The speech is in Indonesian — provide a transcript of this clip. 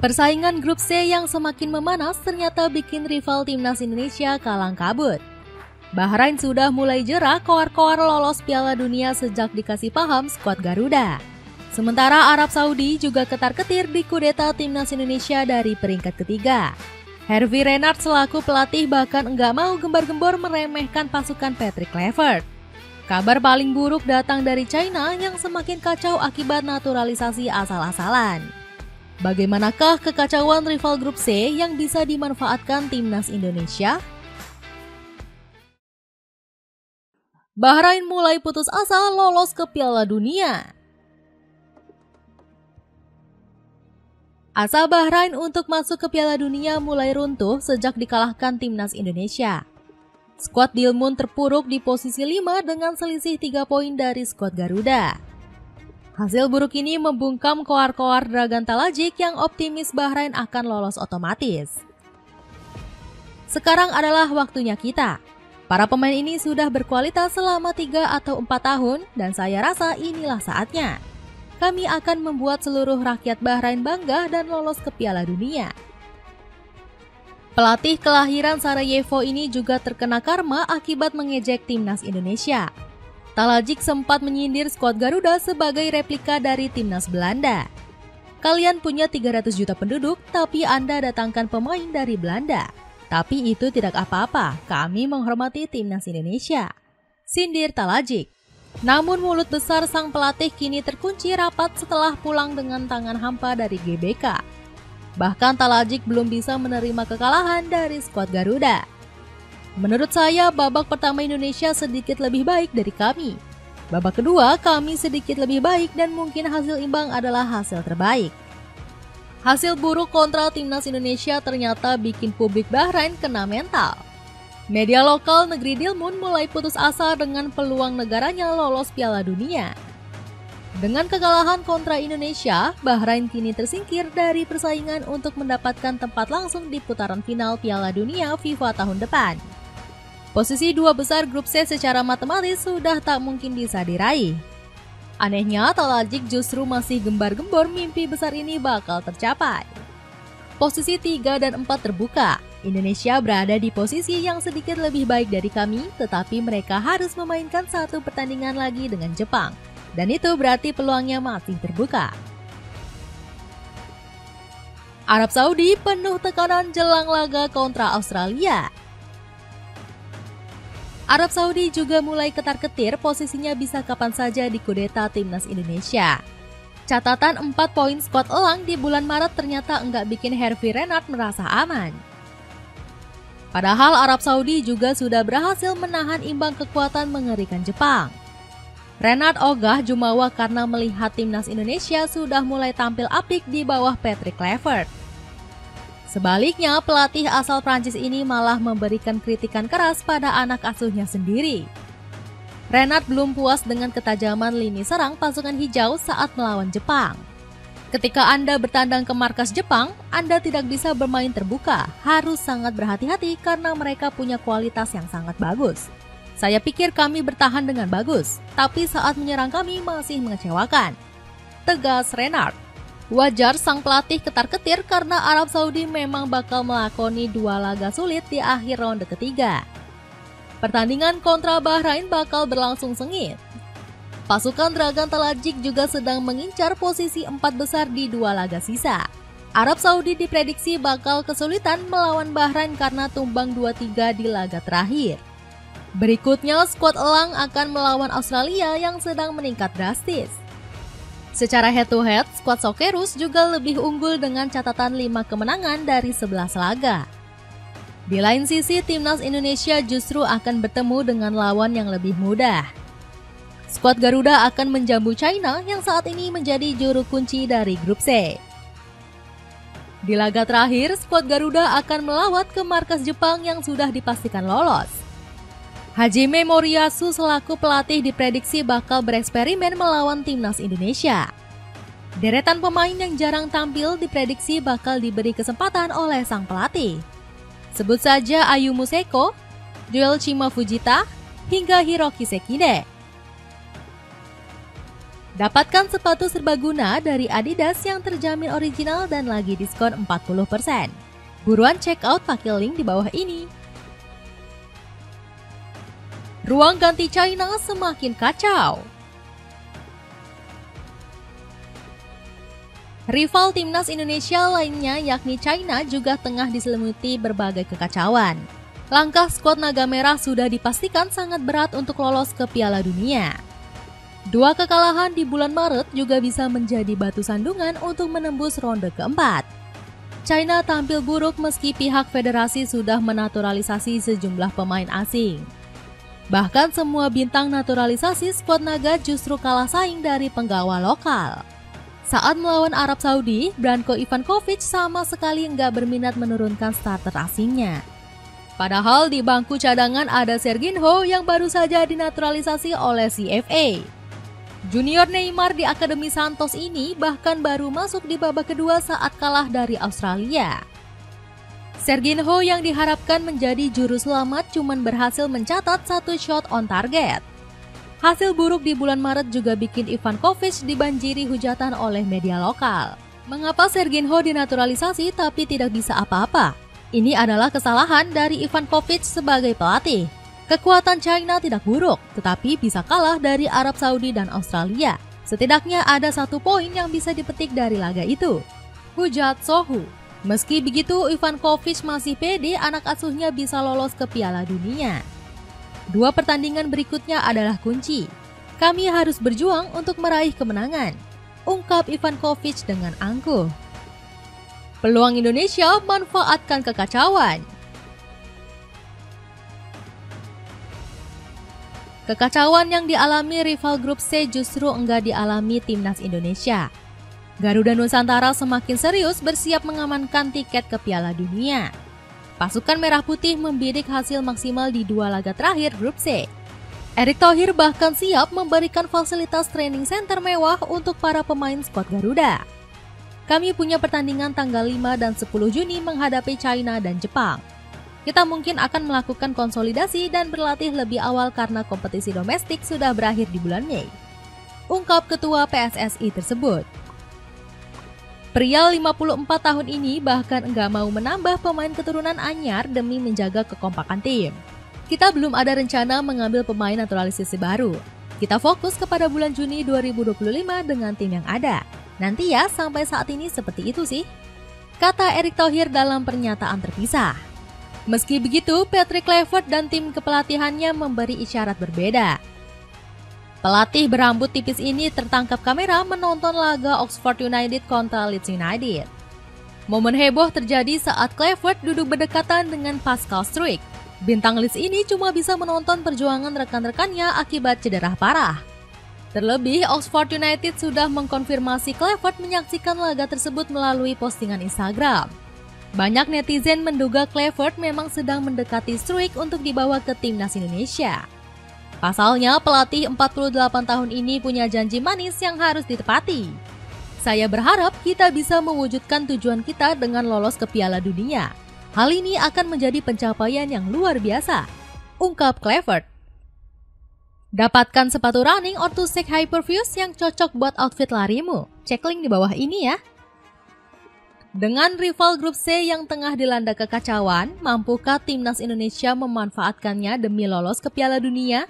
Persaingan grup C yang semakin memanas ternyata bikin rival timnas Indonesia kalang kabut. Bahrain sudah mulai jera koar-koar lolos Piala Dunia sejak dikasih paham skuad Garuda. Sementara Arab Saudi juga ketar-ketir di kudeta timnas Indonesia dari peringkat ketiga. Hervé Renard selaku pelatih bahkan enggak mau gembar-gembor meremehkan pasukan Patrick Kluivert. Kabar paling buruk datang dari China yang semakin kacau akibat naturalisasi asal-asalan. Bagaimanakah kekacauan rival grup C yang bisa dimanfaatkan timnas Indonesia? Bahrain mulai putus asa lolos ke Piala Dunia. Asa Bahrain untuk masuk ke Piala Dunia mulai runtuh sejak dikalahkan timnas Indonesia. Skuad Dilmun terpuruk di posisi 5 dengan selisih 3 poin dari skuad Garuda. Hasil buruk ini membungkam koar-koar Dragan Talajik yang optimis Bahrain akan lolos otomatis. Sekarang adalah waktunya kita. Para pemain ini sudah berkualitas selama 3 atau 4 tahun dan saya rasa inilah saatnya. Kami akan membuat seluruh rakyat Bahrain bangga dan lolos ke Piala Dunia. Pelatih kelahiran Sarajevo ini juga terkena karma akibat mengejek timnas Indonesia. Talajik sempat menyindir skuad Garuda sebagai replika dari timnas Belanda. Kalian punya 300 juta penduduk, tapi Anda datangkan pemain dari Belanda. Tapi itu tidak apa-apa, kami menghormati timnas Indonesia, sindir Talajik. Namun mulut besar sang pelatih kini terkunci rapat setelah pulang dengan tangan hampa dari GBK. Bahkan Talajik belum bisa menerima kekalahan dari skuad Garuda. Menurut saya, babak pertama Indonesia sedikit lebih baik dari kami. Babak kedua, kami sedikit lebih baik dan mungkin hasil imbang adalah hasil terbaik. Hasil buruk kontra timnas Indonesia ternyata bikin publik Bahrain kena mental. Media lokal negeri Dilmun mulai putus asa dengan peluang negaranya lolos Piala Dunia. Dengan kekalahan kontra Indonesia, Bahrain kini tersingkir dari persaingan untuk mendapatkan tempat langsung di putaran final Piala Dunia FIFA tahun depan. Posisi 2 besar grup C secara matematis sudah tak mungkin bisa diraih. Anehnya, Talajik justru masih gembar-gembor mimpi besar ini bakal tercapai. Posisi 3 dan 4 terbuka. Indonesia berada di posisi yang sedikit lebih baik dari kami, tetapi mereka harus memainkan satu pertandingan lagi dengan Jepang. Dan itu berarti peluangnya masih terbuka. Arab Saudi penuh tekanan jelang laga kontra Australia. Arab Saudi juga mulai ketar-ketir posisinya bisa kapan saja dikudeta timnas Indonesia. Catatan 4 poin skuad elang di bulan Maret ternyata enggak bikin Hervé Renard merasa aman. Padahal Arab Saudi juga sudah berhasil menahan imbang kekuatan mengerikan Jepang. Renard ogah jumawa karena melihat timnas Indonesia sudah mulai tampil apik di bawah Patrick Kluivert. Sebaliknya, pelatih asal Prancis ini malah memberikan kritikan keras pada anak asuhnya sendiri. Renard belum puas dengan ketajaman lini serang pasukan hijau saat melawan Jepang. Ketika Anda bertandang ke markas Jepang, Anda tidak bisa bermain terbuka, harus sangat berhati-hati karena mereka punya kualitas yang sangat bagus. Saya pikir kami bertahan dengan bagus, tapi saat menyerang kami masih mengecewakan, tegas Renard. Wajar sang pelatih ketar-ketir karena Arab Saudi memang bakal melakoni 2 laga sulit di akhir ronde ketiga. Pertandingan kontra Bahrain bakal berlangsung sengit. Pasukan Dragan Talajik juga sedang mengincar posisi 4 besar di 2 laga sisa. Arab Saudi diprediksi bakal kesulitan melawan Bahrain karena tumbang 2-3 di laga terakhir. Berikutnya, skuad elang akan melawan Australia yang sedang meningkat drastis. Secara head-to-head, skuad Socceroos juga lebih unggul dengan catatan 5 kemenangan dari 11 laga. Di lain sisi, timnas Indonesia justru akan bertemu dengan lawan yang lebih mudah. Skuad Garuda akan menjamu China yang saat ini menjadi juru kunci dari grup C. Di laga terakhir, skuad Garuda akan melawat ke markas Jepang yang sudah dipastikan lolos. Hajime Moriyasu selaku pelatih diprediksi bakal bereksperimen melawan timnas Indonesia. Deretan pemain yang jarang tampil diprediksi bakal diberi kesempatan oleh sang pelatih. Sebut saja Ayu Museko, Joel Chima Fujita, hingga Hiroki Sekine. Dapatkan sepatu serbaguna dari Adidas yang terjamin original dan lagi diskon 40%. Buruan check out pakai link di bawah ini. Ruang ganti China semakin kacau. Rival timnas Indonesia lainnya yakni China juga tengah diselimuti berbagai kekacauan. Langkah skuad Naga Merah sudah dipastikan sangat berat untuk lolos ke Piala Dunia. 2 kekalahan di bulan Maret juga bisa menjadi batu sandungan untuk menembus ronde keempat. China tampil buruk meski pihak federasi sudah menaturalisasi sejumlah pemain asing. Bahkan semua bintang naturalisasi skuad Naga justru kalah saing dari penggawa lokal. Saat melawan Arab Saudi, Branko Ivankovic sama sekali nggak berminat menurunkan starter asingnya. Padahal di bangku cadangan ada Serginho yang baru saja dinaturalisasi oleh CFA. Junior Neymar di Akademi Santos ini bahkan baru masuk di babak kedua saat kalah dari Australia. Serginho yang diharapkan menjadi juru selamat cuman berhasil mencatat 1 shot on target. Hasil buruk di bulan Maret juga bikin Ivankovic dibanjiri hujatan oleh media lokal. Mengapa Serginho dinaturalisasi tapi tidak bisa apa-apa? Ini adalah kesalahan dari Ivankovic sebagai pelatih. Kekuatan China tidak buruk, tetapi bisa kalah dari Arab Saudi dan Australia. Setidaknya ada 1 poin yang bisa dipetik dari laga itu. Hujat Sohu. Meski begitu, Ivankovic masih pede anak asuhnya bisa lolos ke Piala Dunia. 2 pertandingan berikutnya adalah kunci. Kami harus berjuang untuk meraih kemenangan, ungkap Ivankovic dengan angkuh. Peluang Indonesia manfaatkan kekacauan. Kekacauan yang dialami rival grup C justru enggak dialami timnas Indonesia. Garuda Nusantara semakin serius bersiap mengamankan tiket ke Piala Dunia. Pasukan Merah Putih membidik hasil maksimal di 2 laga terakhir grup C. Erick Thohir bahkan siap memberikan fasilitas training center mewah untuk para pemain skuad Garuda. Kami punya pertandingan tanggal 5 dan 10 Juni menghadapi China dan Jepang. Kita mungkin akan melakukan konsolidasi dan berlatih lebih awal karena kompetisi domestik sudah berakhir di bulan Mei, ungkap Ketua PSSI tersebut. Pria 54 tahun ini bahkan enggak mau menambah pemain keturunan anyar demi menjaga kekompakan tim. Kita belum ada rencana mengambil pemain naturalisasi baru. Kita fokus kepada bulan Juni 2025 dengan tim yang ada. Nanti ya, sampai saat ini seperti itu sih, kata Erick Thohir dalam pernyataan terpisah. Meski begitu, Patrick Kluivert dan tim kepelatihannya memberi isyarat berbeda. Pelatih berambut tipis ini tertangkap kamera menonton laga Oxford United kontra Leeds United. Momen heboh terjadi saat Kluivert duduk berdekatan dengan Pascal Struijk. Bintang Leeds ini cuma bisa menonton perjuangan rekan-rekannya akibat cedera parah. Terlebih, Oxford United sudah mengkonfirmasi Kluivert menyaksikan laga tersebut melalui postingan Instagram. Banyak netizen menduga Kluivert memang sedang mendekati Struijk untuk dibawa ke timnas Indonesia. Pasalnya, pelatih 48 tahun ini punya janji manis yang harus ditepati. Saya berharap kita bisa mewujudkan tujuan kita dengan lolos ke Piala Dunia. Hal ini akan menjadi pencapaian yang luar biasa, ungkap Kluivert. Dapatkan sepatu running Orthusec Hyperfuse yang cocok buat outfit larimu. Cek link di bawah ini ya. Dengan rival grup C yang tengah dilanda kekacauan, mampukah timnas Indonesia memanfaatkannya demi lolos ke Piala Dunia?